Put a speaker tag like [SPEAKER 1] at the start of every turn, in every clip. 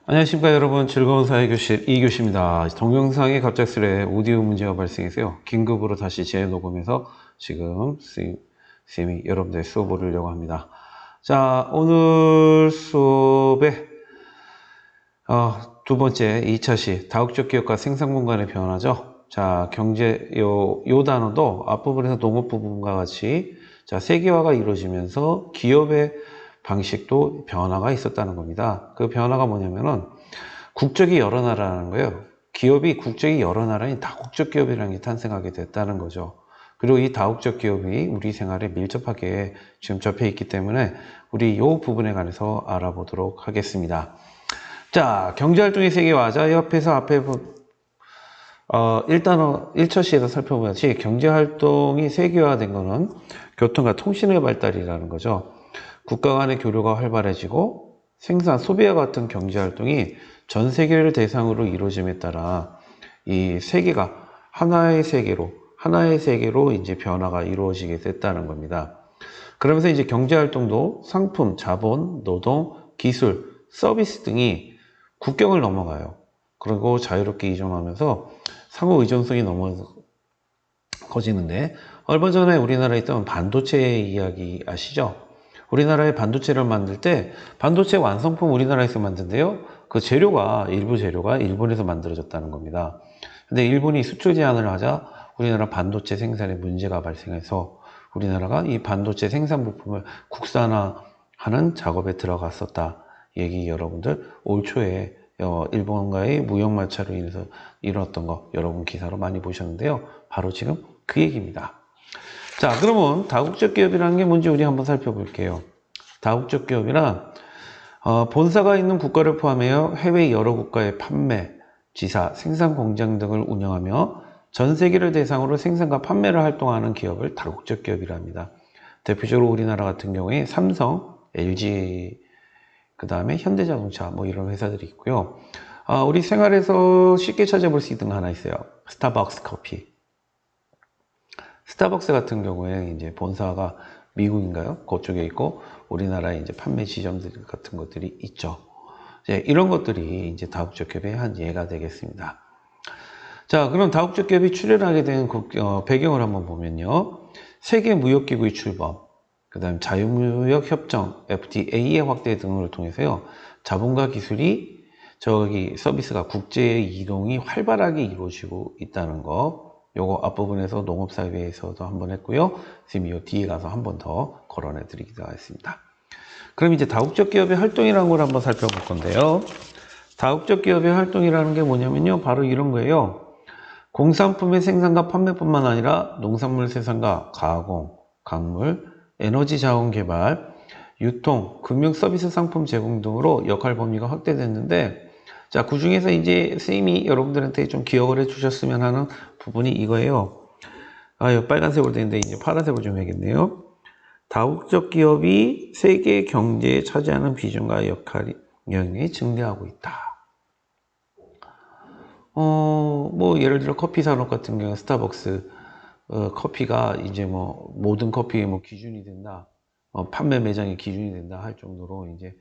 [SPEAKER 1] 안녕하십니까 여러분. 즐거운 사회교실 이교시입니다. 동영상에 갑작스레 오디오 문제가 발생해서요, 긴급으로 다시 재녹음해서 지금 선생님이 여러분들 수업을 하려고 합니다. 자, 오늘 수업의 두 번째 2차시 다국적 기업과 생산 공간의 변화죠. 자, 경제 요 단어도 앞부분에서 농업 부분과 같이 자, 세계화가 이루어지면서 기업의 방식도 변화가 있었다는 겁니다. 그 변화가 뭐냐면은 국적이 여러 나라라는 거예요. 기업이 국적이 여러 나라인 다국적 기업이라는 게 탄생하게 됐다는 거죠. 그리고 이 다국적 기업이 우리 생활에 밀접하게 지금 접해 있기 때문에 우리 이 부분에 관해서 알아보도록 하겠습니다. 자, 경제활동의 세계화. 자, 옆에서 앞에 일단 1처시에서 살펴보듯이 경제활동이 세계화된 거는 교통과 통신의 발달이라는 거죠. 국가 간의 교류가 활발해지고 생산, 소비와 같은 경제활동이 전 세계를 대상으로 이루어짐에 따라 이 세계가 하나의 세계로 이제 변화가 이루어지게 됐다는 겁니다. 그러면서 이제 경제활동도 상품, 자본, 노동, 기술, 서비스 등이 국경을 넘어가요. 그리고 자유롭게 이전하면서 상호 의존성이 커지는데, 얼마 전에 우리나라에 있던 반도체 이야기 아시죠? 우리나라의 반도체를 만들 때 반도체 완성품 우리나라에서 만든대요. 그 재료가, 일부 재료가 일본에서 만들어졌다는 겁니다. 근데 일본이 수출 제한을 하자 우리나라 반도체 생산에 문제가 발생해서 우리나라가 이 반도체 생산 부품을 국산화하는 작업에 들어갔었다. 얘기 여러분들 올 초에 일본과의 무역 마찰로 인해서 일어났던 거 여러분 기사로 많이 보셨는데요. 바로 지금 그 얘기입니다. 자, 그러면 다국적 기업이라는 게 뭔지 우리 한번 살펴볼게요. 다국적 기업이란 본사가 있는 국가를 포함하여 해외 여러 국가의 판매, 지사, 생산 공장 등을 운영하며 전 세계를 대상으로 생산과 판매를 활동하는 기업을 다국적 기업이라 합니다. 대표적으로 우리나라 같은 경우에 삼성, LG, 그 다음에 현대자동차 뭐 이런 회사들이 있고요. 우리 생활에서 쉽게 찾아볼 수 있는 거 하나 있어요. 스타벅스 커피. 스타벅스 같은 경우에 이제 본사가 미국인가요? 그쪽에 있고 우리나라에 이제 판매 지점들 같은 것들이 있죠. 이런 것들이 이제 다국적 기업의 한 예가 되겠습니다. 자, 그럼 다국적 기업이 출현하게 된 배경을 한번 보면요. 세계무역기구의 출범, 그 다음 자유무역협정 FTA의 확대 등을 통해서요, 자본과 기술이 서비스가 국제 이동이 활발하게 이루어지고 있다는 거. 요거 앞부분에서 농업사회에서도 한번 했고요. 지금 요 뒤에 가서 한 번 더 거론해 드리기도 하겠습니다. 그럼 이제 다국적 기업의 활동이라는 걸 한번 살펴볼 건데요. 다국적 기업의 활동이라는 게 뭐냐면요, 바로 이런 거예요. 공산품의 생산과 판매뿐만 아니라 농산물 생산과 가공, 광물, 에너지 자원 개발, 유통, 금융 서비스 상품 제공 등으로 역할 범위가 확대됐는데, 자, 그 중에서 이제 선생님이 여러분들한테 좀 기억을 해 주셨으면 하는 부분이 이거예요. 이거 빨간색으로 되는데 이제 파란색으로 좀 해야겠네요. 다국적 기업이 세계 경제에 차지하는 비중과 영향이 증대하고 있다. 뭐 예를 들어 커피 산업 같은 경우 스타벅스 커피가 이제 뭐 모든 커피의 뭐 기준이 된다, 판매 매장의 기준이 된다 할 정도로 이제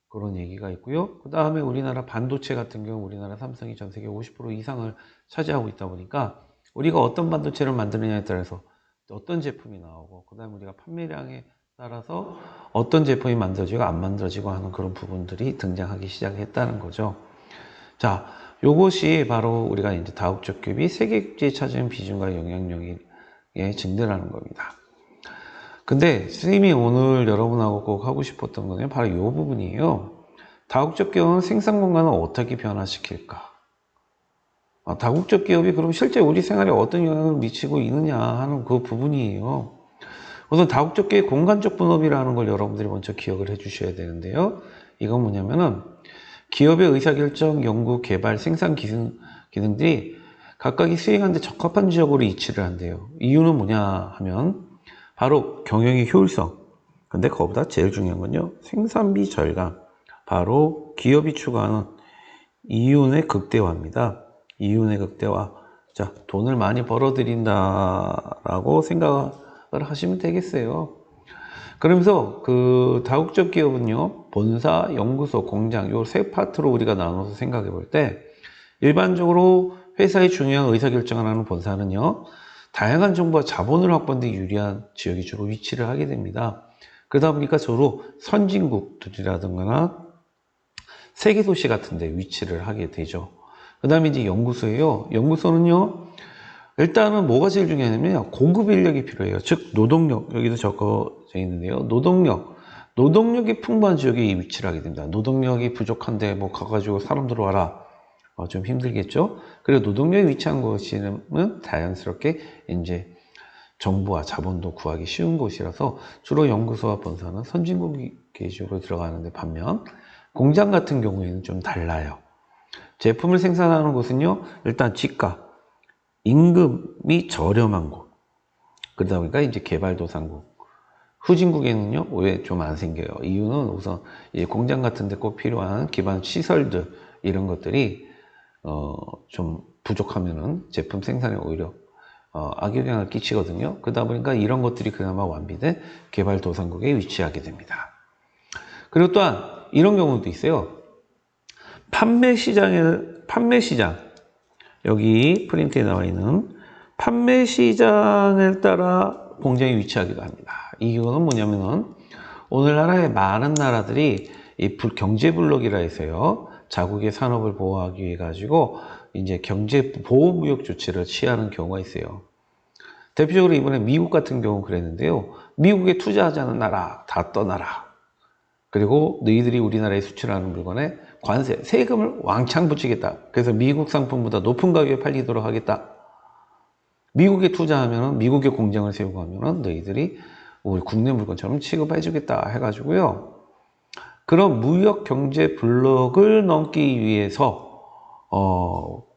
[SPEAKER 1] 그런 얘기가 있고요. 그 다음에 우리나라 반도체 같은 경우 우리나라 삼성이 전 세계 50% 이상을 차지하고 있다 보니까 우리가 어떤 반도체를 만드느냐에 따라서 어떤 제품이 나오고, 그 다음에 우리가 판매량에 따라서 어떤 제품이 만들어지고 안 만들어지고 하는 그런 부분들이 등장하기 시작했다는 거죠. 자, 요것이 바로 우리가 이제 다국적 기업이 세계 경제에 차지하는 비중과 영향력이 증대라는 겁니다. 근데 선생님이 오늘 여러분하고 꼭 하고 싶었던 거는 바로 이 부분이에요. 다국적 기업은 생산 공간을 어떻게 변화시킬까? 다국적 기업이 그럼 실제 우리 생활에 어떤 영향을 미치고 있느냐 하는 그 부분이에요. 우선 다국적 기업의 공간적 분업이라는 걸 여러분들이 먼저 기억을 해 주셔야 되는데요. 이건 뭐냐면은 기업의 의사결정, 연구, 개발, 생산 기능들이 각각이 수행하는데 적합한 지역으로 이치를 한대요. 이유는 뭐냐 하면 바로 경영의 효율성. 근데 그거보다 제일 중요한 건요, 생산비 절감. 바로 기업이 추구하는 이윤의 극대화입니다. 이윤의 극대화. 자, 돈을 많이 벌어들인다라고 생각을 하시면 되겠어요. 그러면서 그 다국적 기업은요, 본사, 연구소, 공장 요 세 파트로 우리가 나눠서 생각해 볼 때, 일반적으로 회사의 중요한 의사결정을 하는 본사는요, 다양한 정보와 자본을 확보하는 데 유리한 지역에 주로 위치를 하게 됩니다. 그러다 보니까 주로 선진국들이라든가 세계 도시 같은 데 위치를 하게 되죠. 그 다음에 이제 연구소예요. 연구소는요, 일단은 뭐가 제일 중요하냐면요, 공급 인력이 필요해요. 즉 노동력, 여기도 적어져 있는데요, 노동력이 풍부한 지역에 위치를 하게 됩니다. 노동력이 부족한데 뭐 가가지고 사람 들어와라, 좀 힘들겠죠. 그리고 노동력이 위치한 곳이면 자연스럽게 이제 정보와 자본도 구하기 쉬운 곳이라서 주로 연구소와 본사는 선진국 위주로 들어가는데, 반면 공장 같은 경우에는 좀 달라요. 제품을 생산하는 곳은요, 일단 지가, 임금이 저렴한 곳, 그러다 보니까 이제 개발도상국, 후진국에는요 왜 좀 안 생겨요. 이유는 우선 공장 같은 데 꼭 필요한 기반 시설들, 이런 것들이 좀 부족하면은 제품 생산에 오히려 악영향을 끼치거든요. 그러다 보니까 이런 것들이 그나마 완비된 개발도상국에 위치하게 됩니다. 그리고 또한 이런 경우도 있어요. 판매 시장, 여기 프린트에 나와 있는 판매 시장에 따라 공장이 위치하기도 합니다. 이유는 뭐냐면은 오늘날의 많은 나라들이 이 경제블록이라 해서요, 자국의 산업을 보호하기 위해 가지고 이제 경제 보호무역 조치를 취하는 경우가 있어요. 대표적으로 이번에 미국 같은 경우 그랬는데요. 미국에 투자하자는 나라 다 떠나라. 그리고 너희들이 우리나라에 수출하는 물건에 관세, 세금을 왕창 붙이겠다. 그래서 미국 상품보다 높은 가격에 팔리도록 하겠다. 미국에 투자하면, 미국에 공장을 세우고 하면 너희들이 우리 국내 물건처럼 취급해 주겠다 해가지고요, 그런 무역 경제 블록을 넘기 위해서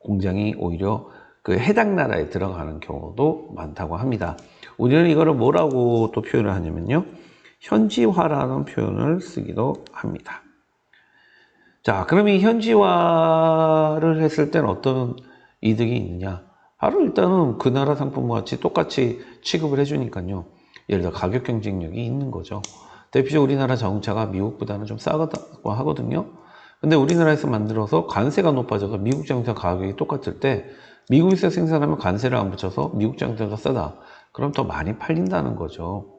[SPEAKER 1] 공장이 오히려 그 해당 나라에 들어가는 경우도 많다고 합니다. 우리는 이거를 뭐라고 또 표현을 하냐면요, 현지화라는 표현을 쓰기도 합니다. 자, 그럼 이 현지화를 했을 땐 어떤 이득이 있느냐? 바로 일단은 그 나라 상품과 같이 똑같이 취급을 해주니까요, 예를 들어 가격 경쟁력이 있는 거죠. 대표적으로 우리나라 자동차가 미국보다는 좀 싸다고 하거든요. 근데 우리나라에서 만들어서 관세가 높아져서 미국 자동차 가격이 똑같을 때, 미국에서 생산하면 관세를 안 붙여서 미국 자동차가 싸다. 그럼 더 많이 팔린다는 거죠.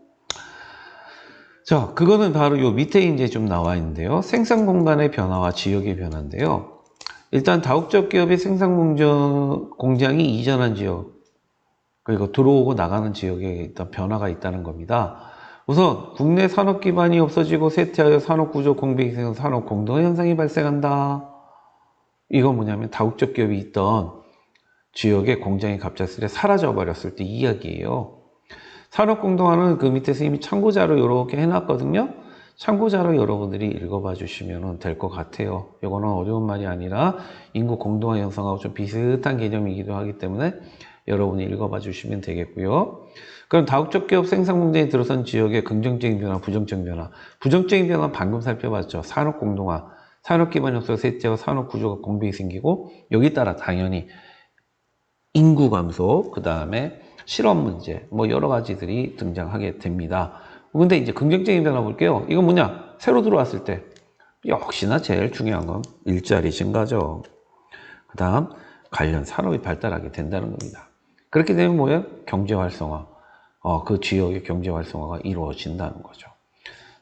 [SPEAKER 1] 자, 그거는 바로 요 밑에 이제 좀 나와 있는데요. 생산 공간의 변화와 지역의 변화인데요. 일단 다국적 기업의 생산 공장이 이전한 지역, 그리고 들어오고 나가는 지역에 일단 변화가 있다는 겁니다. 우선 국내 산업 기반이 없어지고 쇠퇴하여 산업 구조 공백이 생겨 산업 공동 현상이 발생한다. 이건 뭐냐면 다국적 기업이 있던 지역의 공장이 갑작스레 사라져 버렸을 때 이야기예요. 산업 공동화는 그 밑에서 이미 참고자료 이렇게 해놨거든요. 참고자료 여러분들이 읽어봐 주시면 될 것 같아요. 이거는 어려운 말이 아니라 인구 공동화 형성하고 좀 비슷한 개념이기도 하기 때문에 여러분이 읽어봐 주시면 되겠고요. 그럼 다국적 기업 생산 공장에 들어선 지역의 긍정적인 변화, 부정적인 변화. 부정적인 변화는 방금 살펴봤죠. 산업 공동화, 산업 기반 역사 쇠퇴와 산업 구조가 공백이 생기고, 여기 따라 당연히 인구 감소, 그 다음에 실업 문제, 뭐 여러 가지들이 등장하게 됩니다. 근데 이제 긍정적인 변화 볼게요. 이건 뭐냐? 새로 들어왔을 때 역시나 제일 중요한 건 일자리 증가죠. 그 다음 관련 산업이 발달하게 된다는 겁니다. 그렇게 되면 뭐예요? 경제 활성화, 그 지역의 경제 활성화가 이루어진다는 거죠.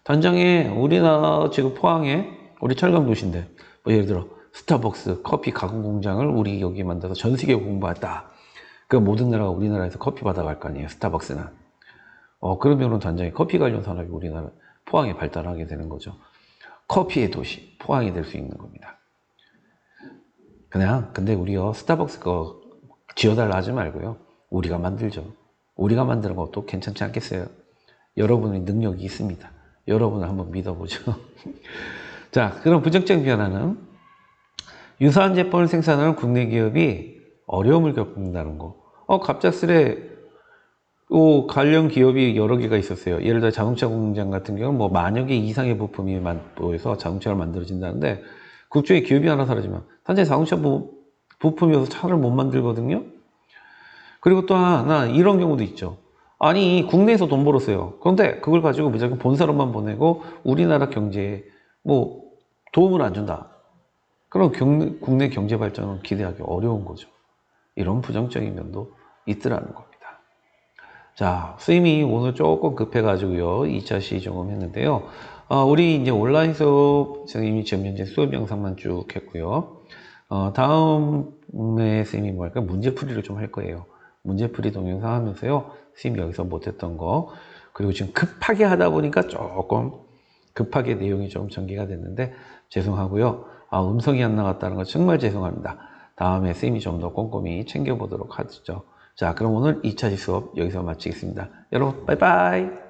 [SPEAKER 1] 단장에 우리나라 지금 포항에 우리 철강 도시인데, 뭐 예를 들어 스타벅스 커피 가공 공장을 우리 여기 만들어서 전 세계 공부했다. 그 모든 나라가 우리나라에서 커피 받아갈 거 아니에요, 스타벅스는. 그러면은 단장에 커피 관련 산업이 우리나라 포항에 발달하게 되는 거죠. 커피의 도시 포항이 될 수 있는 겁니다. 근데 우리요, 스타벅스 거 지어달라 하지 말고요, 우리가 만들죠. 우리가 만드는 것도 괜찮지 않겠어요? 여러분의 능력이 있습니다. 여러분을 한번 믿어보죠. 자, 그럼 부정적 변화는 유사한 제품을 생산하는 국내 기업이 어려움을 겪는다는 거. 갑작스레 관련 기업이 여러 개가 있었어요. 예를 들어 자동차 공장 같은 경우는 뭐 만여 개 이상의 부품이 모여서 자동차가 만들어진다는데, 그중에 기업이 하나 사라지면 단지 자동차 부품이어서 차를 못 만들거든요. 그리고 또 하나 이런 경우도 있죠. 아니, 국내에서 돈 벌었어요. 그런데 그걸 가지고 무조건 본사로만 보내고 우리나라 경제에 뭐 도움을 안 준다. 그럼 국내 경제 발전은 기대하기 어려운 거죠. 이런 부정적인 면도 있더라는 겁니다. 자, 스님이 오늘 조금 급해가지고요. 2차 시정음 했는데요. 우리 이제 온라인 수업, 선생님이 지금 현재 수업 영상만 쭉 했고요. 다음에 스님이 뭐 할까? 문제풀이를 좀 할 거예요. 문제풀이 동영상 하면서요. 스님이 여기서 못했던 거. 그리고 지금 급하게 하다 보니까 조금 급하게 내용이 좀 전개가 됐는데 죄송하고요. 음성이 안 나갔다는 거 정말 죄송합니다. 다음에 스님이 좀 더 꼼꼼히 챙겨보도록 하죠. 자, 그럼 오늘 2차 수업 여기서 마치겠습니다. 여러분, 빠이빠이!